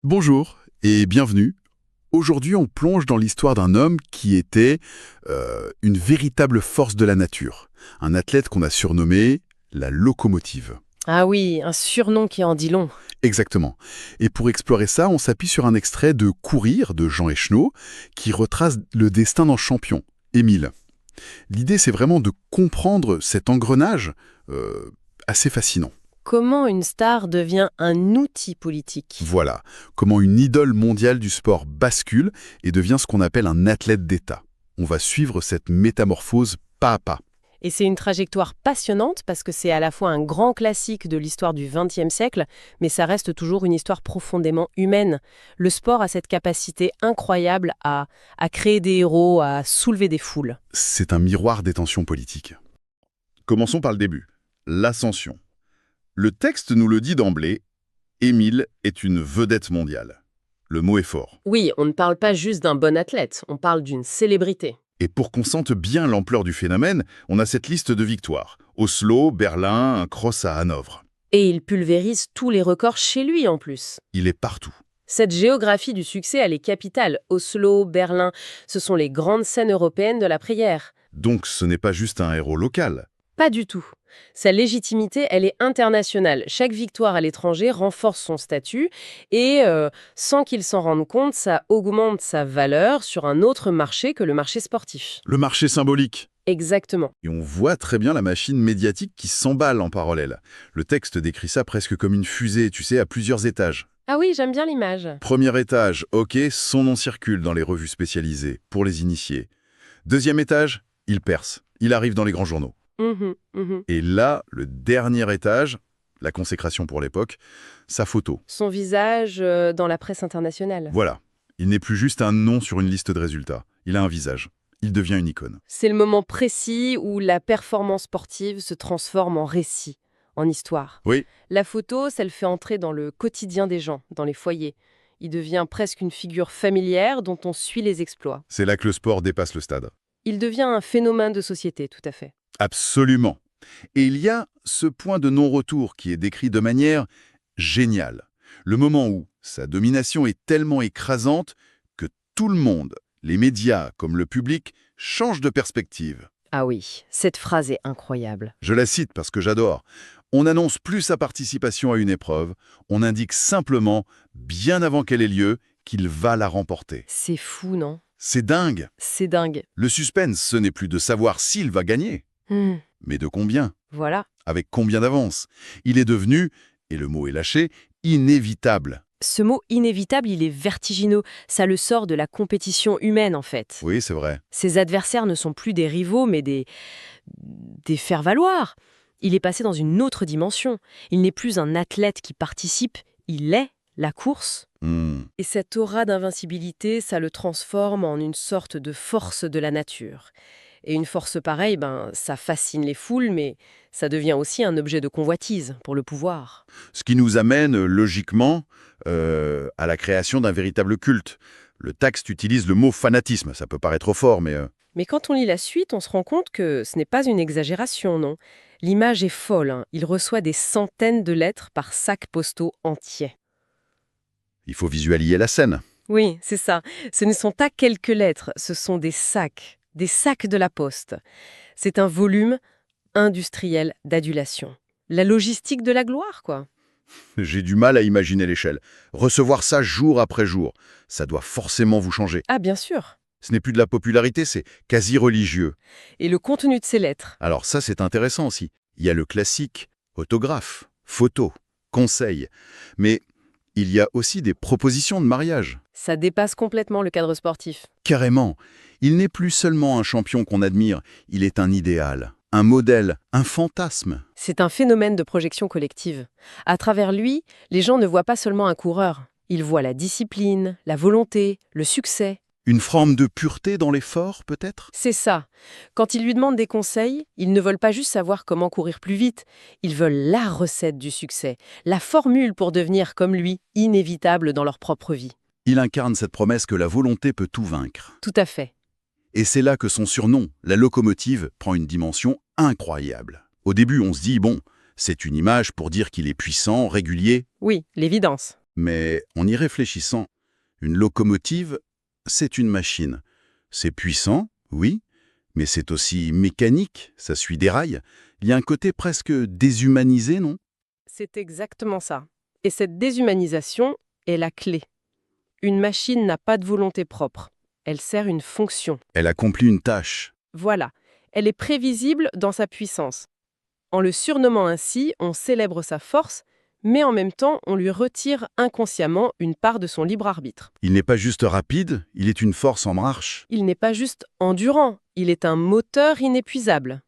Bonjour et bienvenue. Aujourd'hui, on plonge dans l'histoire d'un homme qui était une véritable force de la nature. Un athlète qu'on a surnommé la locomotive. Ah oui, un surnom qui en dit long. Exactement. Et pour explorer ça, on s'appuie sur un extrait de Courir de Jean Echenoz qui retrace le destin d'un champion, Émile. L'idée, c'est vraiment de comprendre cet engrenage assez fascinant. Comment une star devient un outil politique? Voilà, comment une idole mondiale du sport bascule et devient ce qu'on appelle un athlète d'État. On va suivre cette métamorphose pas à pas. Et c'est une trajectoire passionnante parce que c'est à la fois un grand classique de l'histoire du XXe siècle, mais ça reste toujours une histoire profondément humaine. Le sport a cette capacité incroyable à créer des héros, à soulever des foules. C'est un miroir des tensions politiques. Commençons par le début, l'ascension. Le texte nous le dit d'emblée, Émile est une vedette mondiale. Le mot est fort. Oui, on ne parle pas juste d'un bon athlète, on parle d'une célébrité. Et pour qu'on sente bien l'ampleur du phénomène, on a cette liste de victoires. Oslo, Berlin, un cross à Hanovre. Et il pulvérise tous les records chez lui en plus. Il est partout. Cette géographie du succès, elle est capitale. Oslo, Berlin, ce sont les grandes scènes européennes de la prière. Donc ce n'est pas juste un héros local. Pas du tout. Sa légitimité, elle est internationale. Chaque victoire à l'étranger renforce son statut et, sans qu'il s'en rende compte, ça augmente sa valeur sur un autre marché que le marché sportif. Le marché symbolique. Exactement. Et on voit très bien la machine médiatique qui s'emballe en parallèle. Le texte décrit ça presque comme une fusée, tu sais, à plusieurs étages. Ah oui, j'aime bien l'image. Premier étage, ok, son nom circule dans les revues spécialisées, pour les initiés. Deuxième étage, il perce. Il arrive dans les grands journaux. Mhm. Et là, le dernier étage, la consécration pour l'époque, sa photo. Son visage dans la presse internationale. Voilà. Il n'est plus juste un nom sur une liste de résultats. Il a un visage. Il devient une icône. C'est le moment précis où la performance sportive se transforme en récit, en histoire. Oui, La photo, ça le fait entrer dans le quotidien des gens, dans les foyers. Il devient presque une figure familière dont on suit les exploits. c'est là que le sport dépasse le stade. Il devient un phénomène de société, tout à fait. Absolument. Et il y a ce point de non-retour qui est décrit de manière géniale. Le moment où sa domination est tellement écrasante que tout le monde, les médias comme le public, changent de perspective. Ah oui, cette phrase est incroyable. Je la cite parce que j'adore. On n'annonce plus sa participation à une épreuve, on indique simplement, bien avant qu'elle ait lieu, qu'il va la remporter. C'est fou, non? C'est dingue. C'est dingue. Le suspense, ce n'est plus de savoir s'il va gagner, Hmm, mais de combien, voilà. avec combien d'avance. Il est devenu, et le mot est lâché, inévitable. Ce mot inévitable, il est vertigineux. Ça le sort de la compétition humaine, en fait. Oui, c'est vrai. Ses adversaires ne sont plus des rivaux, mais des faire-valoir. Il est passé dans une autre dimension. Il n'est plus un athlète qui participe, il est la course. Hmm. Et cette aura d'invincibilité, ça le transforme en une sorte de force de la nature. Et une force pareille, ça fascine les foules, mais ça devient aussi un objet de convoitise pour le pouvoir. Ce qui nous amène, logiquement, à la création d'un véritable culte. Le texte utilise le mot fanatisme, ça peut paraître trop fort, mais... Mais quand on lit la suite, on se rend compte que ce n'est pas une exagération, non. L'image est folle, hein. Il reçoit des centaines de lettres par sacs postaux entiers. il faut visualiser la scène. Oui, c'est ça. Ce ne sont pas quelques lettres, ce sont des sacs de la poste. C'est un volume industriel d'adulation. La logistique de la gloire, quoi. J'ai du mal à imaginer l'échelle. Recevoir ça jour après jour, ça doit forcément vous changer. Ah, bien sûr. Ce n'est plus de la popularité, c'est quasi religieux. Et le contenu de ces lettres. Alors ça, c'est intéressant aussi. Il y a le classique, autographe, photo, conseil. Mais il y a aussi des propositions de mariage. Ça dépasse complètement le cadre sportif. Carrément. Il n'est plus seulement un champion qu'on admire, il est un idéal, un modèle, un fantasme. C'est un phénomène de projection collective. À travers lui, les gens ne voient pas seulement un coureur. Ils voient la discipline, la volonté, le succès. Une forme de pureté dans l'effort, peut-être? C'est ça. Quand ils lui demandent des conseils, ils ne veulent pas juste savoir comment courir plus vite. Ils veulent la recette du succès, la formule pour devenir comme lui, inévitable dans leur propre vie. Il incarne cette promesse que la volonté peut tout vaincre. Tout à fait. Et c'est là que son surnom, la locomotive, prend une dimension incroyable. Au début, on se dit, bon, c'est une image pour dire qu'il est puissant, régulier, Oui, l'évidence. Mais en y réfléchissant, une locomotive, c'est une machine. C'est puissant, oui, mais c'est aussi mécanique, ça suit des rails. Il y a un côté presque déshumanisé, non? C'est exactement ça. Et cette déshumanisation est la clé. Une machine n'a pas de volonté propre. Elle sert une fonction. Elle accomplit une tâche. Voilà. Elle est prévisible dans sa puissance. En le surnommant ainsi, on célèbre sa force, mais en même temps, on lui retire inconsciemment une part de son libre arbitre. Il n'est pas juste rapide, il est une force en marche. Il n'est pas juste endurant, il est un moteur inépuisable.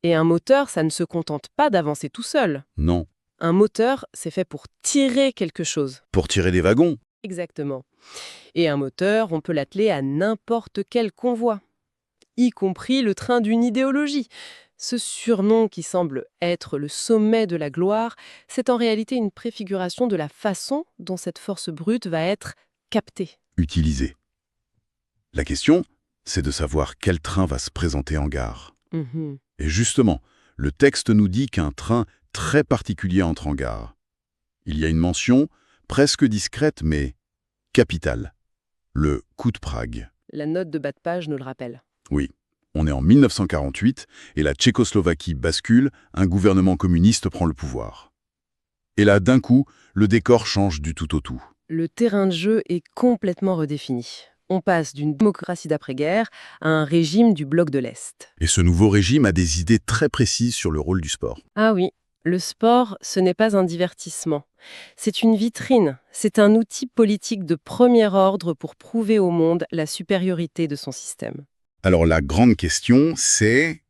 Et un moteur, ça ne se contente pas d'avancer tout seul. Non. Un moteur, c'est fait pour tirer quelque chose. Pour tirer des wagons. Exactement. Et un moteur, on peut l'atteler à n'importe quel convoi, y compris le train d'une idéologie. Ce surnom qui semble être le sommet de la gloire, c'est en réalité une préfiguration de la façon dont cette force brute va être captée. Utilisé. La question, c'est de savoir quel train va se présenter en gare. Mhm. Et justement, le texte nous dit qu'un train très particulier entre en gare. Il y a une mention, presque discrète mais capitale. Le coup de Prague. La note de bas de page nous le rappelle. Oui, on est en 1948 et la Tchécoslovaquie bascule, un gouvernement communiste prend le pouvoir. Et là, d'un coup, le décor change du tout au tout. Le terrain de jeu est complètement redéfini. On passe d'une démocratie d'après-guerre à un régime du bloc de l'Est. Et ce nouveau régime a des idées très précises sur le rôle du sport. Ah oui, le sport, ce n'est pas un divertissement. C'est une vitrine, c'est un outil politique de premier ordre pour prouver au monde la supériorité de son système. Alors la grande question, c'est...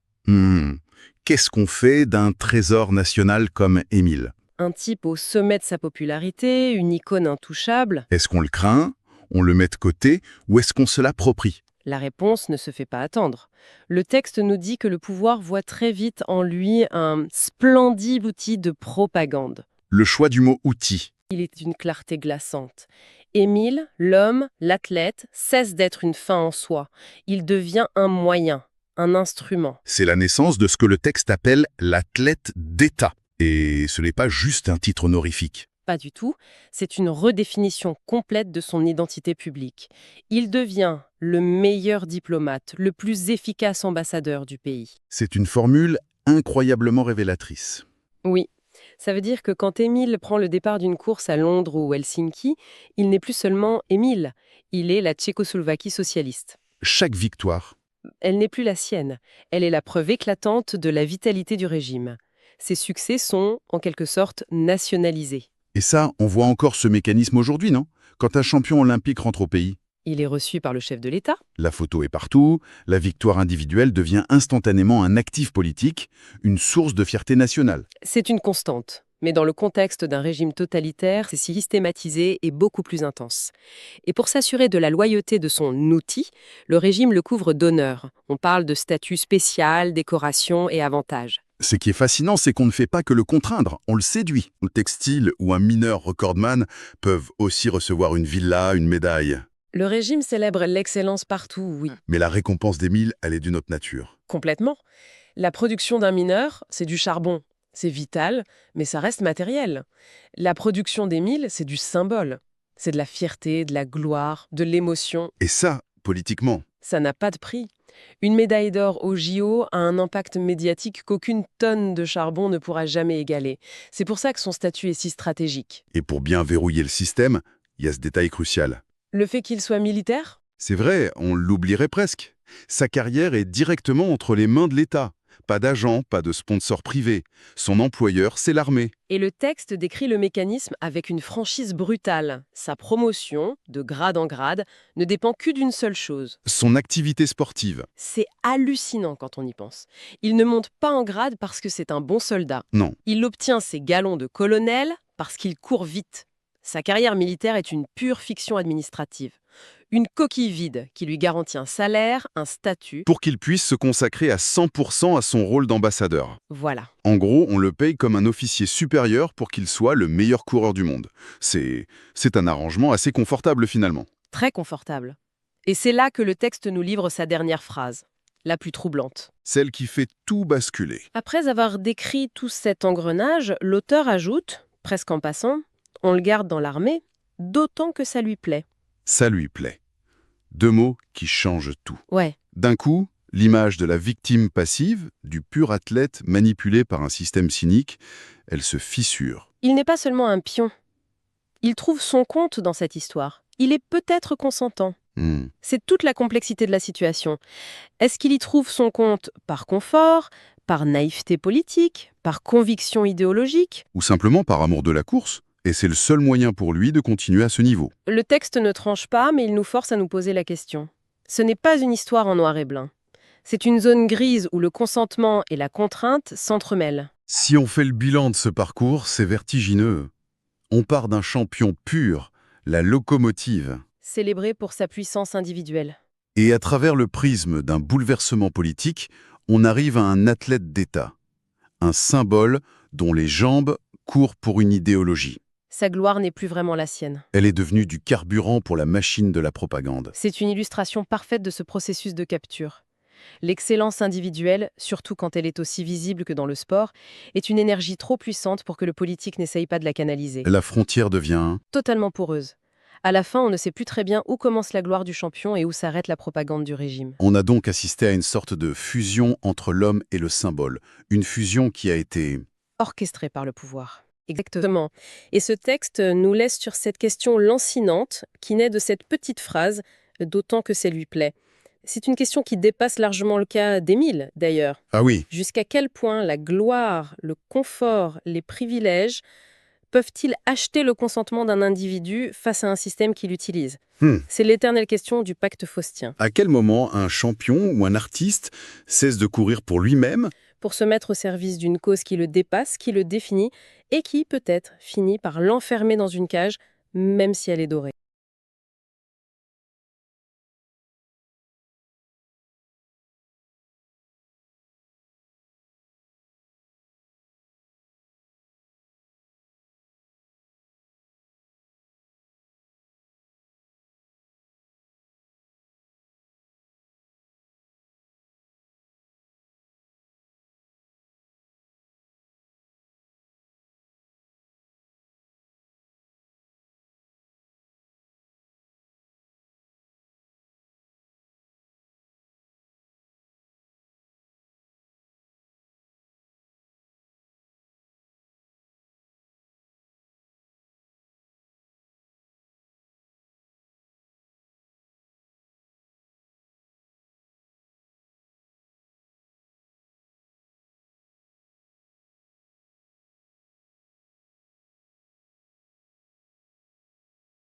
qu'est-ce qu'on fait d'un trésor national comme Émile? Un type au sommet de sa popularité, une icône intouchable, Est-ce qu'on le craint? On le met de côté? Ou est-ce qu'on se l'approprie? la réponse ne se fait pas attendre. Le texte nous dit que le pouvoir voit très vite en lui un splendide outil de propagande. Le choix du mot « outil ». Il est d'une clarté glaçante. Émile, l'homme, l'athlète, cesse d'être une fin en soi. Il devient un moyen, un instrument. C'est la naissance de ce que le texte appelle l'athlète d'État. Et ce n'est pas juste un titre honorifique. Pas du tout, c'est une redéfinition complète de son identité publique. Il devient le meilleur diplomate, le plus efficace ambassadeur du pays. C'est une formule incroyablement révélatrice. Oui, ça veut dire que quand Émile prend le départ d'une course à Londres ou Helsinki, il n'est plus seulement Émile, il est la Tchécoslovaquie socialiste. Chaque victoire, Elle n'est plus la sienne, elle est la preuve éclatante de la vitalité du régime. Ses succès sont, en quelque sorte, nationalisés. et ça, on voit encore ce mécanisme aujourd'hui, non? Quand un champion olympique rentre au pays, Il est reçu par le chef de l'État. la photo est partout, la victoire individuelle devient instantanément un actif politique, une source de fierté nationale. C'est une constante. Mais dans le contexte d'un régime totalitaire, c'est systématisé et beaucoup plus intense. Et pour s'assurer de la loyauté de son outil, le régime le couvre d'honneurs. On parle de statut spécial, décoration et avantages. Ce qui est fascinant, c'est qu'on ne fait pas que le contraindre, on le séduit. Un textile ou un mineur recordman peuvent aussi recevoir une villa, une médaille. Le régime célèbre l'excellence partout, oui. Mais la récompense d'Émile, elle est d'une autre nature. Complètement. La production d'un mineur, c'est du charbon. C'est vital, mais ça reste matériel. La production d'Émile, c'est du symbole. C'est de la fierté, de la gloire, de l'émotion. Et ça, politiquement, Ça n'a pas de prix. Une médaille d'or au JO a un impact médiatique qu'aucune tonne de charbon ne pourra jamais égaler. C'est pour ça que son statut est si stratégique. et pour bien verrouiller le système, il y a ce détail crucial. Le fait qu'il soit militaire ? C'est vrai, on l'oublierait presque. Sa carrière est directement entre les mains de l'État. Pas d'agent, pas de sponsor privé. Son employeur, c'est l'armée. Et le texte décrit le mécanisme avec une franchise brutale. Sa promotion, de grade en grade, ne dépend que d'une seule chose. Son activité sportive. C'est hallucinant quand on y pense. Il ne monte pas en grade parce que c'est un bon soldat. Non. Il obtient ses galons de colonel parce qu'il court vite. Sa carrière militaire est une pure fiction administrative. Une coquille vide qui lui garantit un salaire, un statut. Pour qu'il puisse se consacrer à 100% à son rôle d'ambassadeur. Voilà. En gros, on le paye comme un officier supérieur pour qu'il soit le meilleur coureur du monde. C'est un arrangement assez confortable finalement. Très confortable. Et c'est là que le texte nous livre sa dernière phrase, la plus troublante. Celle qui fait tout basculer. Après avoir décrit tout cet engrenage, l'auteur ajoute, presque en passant, on le garde dans l'armée, d'autant que ça lui plaît. Ça lui plaît. Deux mots qui changent tout. Ouais, D'un coup, l'image de la victime passive, du pur athlète manipulé par un système cynique, elle se fissure. il n'est pas seulement un pion. Il trouve son compte dans cette histoire. Il est peut-être consentant. Hmm. C'est toute la complexité de la situation. Est-ce qu'il y trouve son compte par confort, par naïveté politique, par conviction idéologique? Ou simplement par amour de la course, et c'est le seul moyen pour lui de continuer à ce niveau. Le texte ne tranche pas, mais il nous force à nous poser la question. Ce n'est pas une histoire en noir et blanc. C'est une zone grise où le consentement et la contrainte s'entremêlent. Si on fait le bilan de ce parcours, c'est vertigineux. On part d'un champion pur, la locomotive, Célébré pour sa puissance individuelle. et à travers le prisme d'un bouleversement politique, on arrive à un athlète d'État, un symbole dont les jambes courent pour une idéologie. Sa gloire n'est plus vraiment la sienne. Elle est devenue du carburant pour la machine de la propagande. C'est une illustration parfaite de ce processus de capture. L'excellence individuelle, surtout quand elle est aussi visible que dans le sport, est une énergie trop puissante pour que le politique n'essaye pas de la canaliser. La frontière devient... Totalement poreuse. À la fin, on ne sait plus très bien où commence la gloire du champion et où s'arrête la propagande du régime. On a donc assisté à une sorte de fusion entre l'homme et le symbole. Une fusion qui a été... Orchestrée par le pouvoir. Exactement. Et ce texte nous laisse sur cette question lancinante qui naît de cette petite phrase « d'autant que ça lui plaît ». C'est une question qui dépasse largement le cas d'Émile, d'ailleurs. Ah oui, Jusqu'à quel point la gloire, le confort, les privilèges peuvent-ils acheter le consentement d'un individu face à un système qui l'utilise? C'est l'éternelle question du pacte faustien. À quel moment un champion ou un artiste cesse de courir pour lui-même Pour se mettre au service d'une cause qui le dépasse, qui le définit, et qui, peut-être, finit par l'enfermer dans une cage, même si elle est dorée.